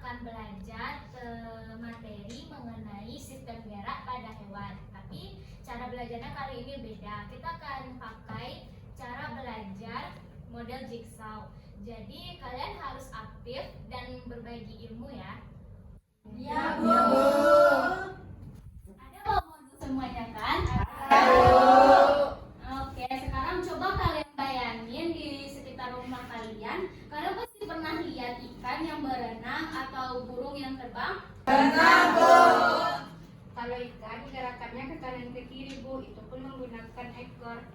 akan belajar materi mengenai sistem gerak pada hewan. Tapi cara belajarnya kali ini beda. Kita akan pakai cara belajar model jigsaw. Jadi kalian harus aktif dan berbagi ilmu ya. Ya, Bu. Ada modul semuanya kan? Oke, sekarang coba kalian bayangin di sekitar rumah kalian. Kalian pasti pernah lihat ikan yang berenang atau burung yang terbang? Pernah, Bu. Kalau ikan gerakannya ke kanan ke kiri, Bu, itu pun menggunakan ekor.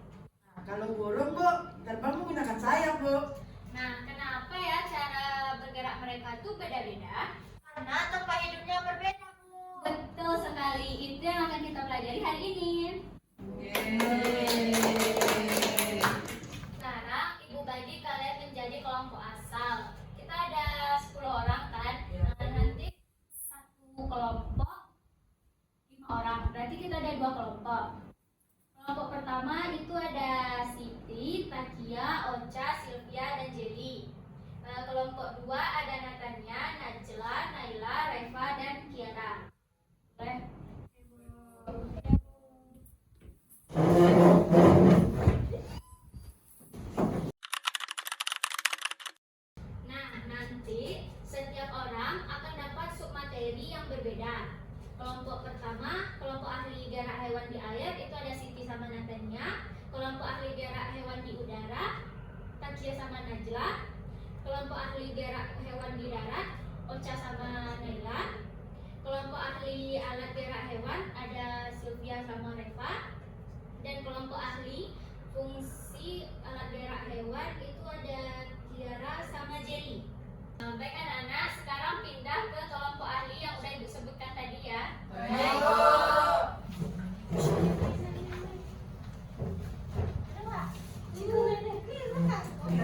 Nah, kalau burung, Bu, terbang menggunakan sayap, Bu. Nah, kenapa ya cara bergerak mereka tuh beda-beda? Karena tempat hidupnya berbeda, Bu. Betul sekali, itu yang akan kita pelajari hari ini. Sekarang Ibu bagi kalian menjadi kelompok asal. Kita ada 10 orang kan? Nah, nanti satu kelompok 5 orang. Berarti kita ada 2 kelompok. Kelompok pertama itu ada Siti, Takia, Ocha, Sylvia, dan Jelly. Kelompok 2 ada Natania, Najla, Naila, Reva, dan Kiara. Boleh? Nah, nanti setiap orang akan dapat submateri yang berbeda. Kelompok pertama, kelompok ahli gerak hewan di air, itu ada Siti sama Natania. Kelompok ahli gerak hewan di udara, Takia sama Najla. Kelompok ahli gerak hewan di darat, Ocha sama Naila. Kelompok ahli alat gerak hewan ada Sylvia sama Reva. Dan kelompok ahli fungsi alat gerak hewan itu ada Kiara sama Jelly. Baik anak-anak, sekarang pindah ke kelompok ahli yang udah Ibu sebutkan tadi ya. Baik, Bu.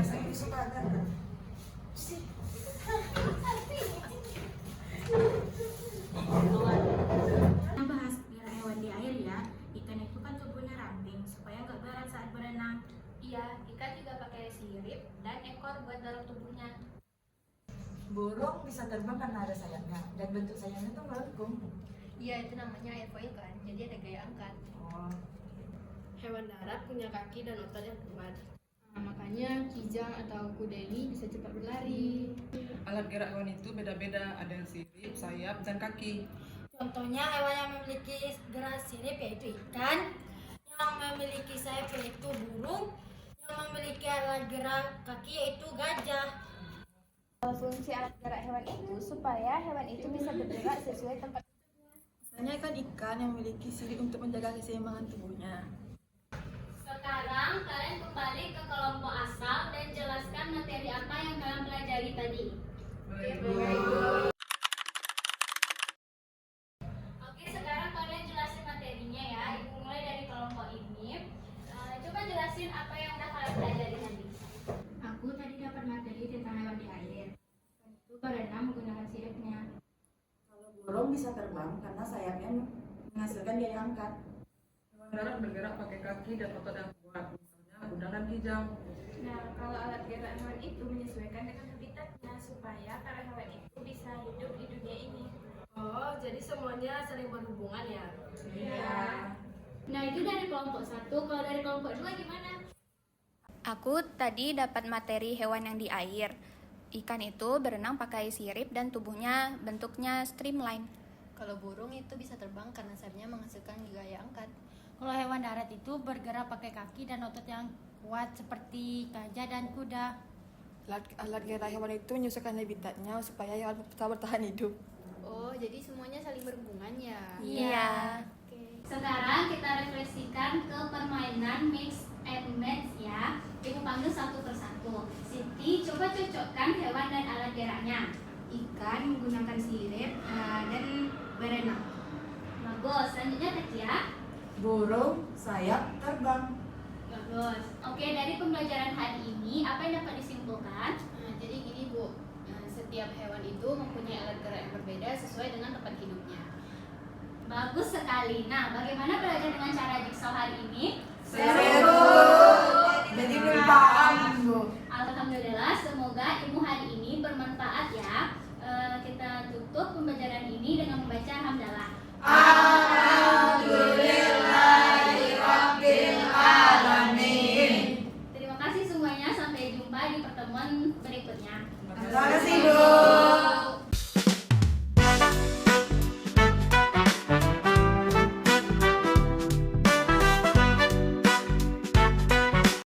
Saya suka ada. Kita bahas gerak hewan di air ya. Ikan itu kan tubuhnya ramping supaya nggak berat saat berenang. Iya, ikan juga pakai sirip dan ekor buat dorong tubuhnya. Burung bisa terbang karena ada sayapnya dan bentuk sayapnya itu melengkung. Iya, itu namanya airfoil kan. Jadi ada gaya angkat. Oh. Hewan darat punya kaki dan otot yang kuat. Nah, makanya kijang atau kuda ini bisa cepat berlari. Alat gerak hewan itu beda-beda, ada yang sirip, sayap, dan kaki. Contohnya hewan yang memiliki gerak sirip yaitu ikan, yang memiliki sayap yaitu burung, yang memiliki alat gerak kaki yaitu gajah. Fungsi alat gerak hewan itu supaya hewan itu bisa bergerak sesuai tempat. Misalnya ikan yang memiliki sirip untuk menjaga keseimbangan tubuhnya. Sekarang kalian kembali ke kelompok asal dan jelaskan materi apa yang kalian pelajari tadi. Oke, sekarang kalian jelasin materinya ya. Ibu mulai dari kelompok ini. Coba jelasin apa yang udah kalian pelajari tadi. Aku tadi dapat materi tentang hewan di air. Dan itu berenang menggunakan siripnya. Kalau burung bisa terbang karena sayapnya menghasilkan gaya angkat. Hewan darat bergerak pakai kaki dan otot yang kuat, misalnya udang dan kijang. Nah, kalau alat gerak hewan itu menyesuaikan dengan habitatnya supaya para hewan itu bisa hidup di dunia ini. Oh, jadi semuanya saling berhubungan ya? Iya. Nah, itu dari kelompok 1. Kalau dari kelompok 2 gimana? Aku tadi dapat materi hewan yang di air. Ikan itu berenang pakai sirip dan tubuhnya bentuknya streamline. Kalau burung itu bisa terbang karena sayapnya menghasilkan gaya angkat. Kalau hewan darat itu bergerak pakai kaki dan otot yang kuat seperti gajah dan kuda. Alat gerak hewan itu menyesuaikan habitatnya supaya hewan bisa bertahan hidup. Oh, jadi semuanya saling berhubungan ya? Iya. Sekarang kita refleksikan ke permainan mix and match ya. Ibu panggil satu persatu. Siti, coba cocokkan hewan dan alat geraknya. Ikan menggunakan sirip dan berenang. Bagus. Selanjutnya Takia. Burung, sayap, terbang. Bagus. Oke, dari pembelajaran hari ini apa yang dapat disimpulkan? Jadi gini Bu, setiap hewan itu mempunyai alat gerak yang berbeda sesuai dengan tempat hidupnya. Bagus sekali. Nah, bagaimana belajar dengan cara jigsaw hari ini? Seru. Jadi berpaham, Bu. Alhamdulillah, semoga ilmu hari ini bermanfaat ya. Kita pertemuan berikutnya. Terima kasih, Bu.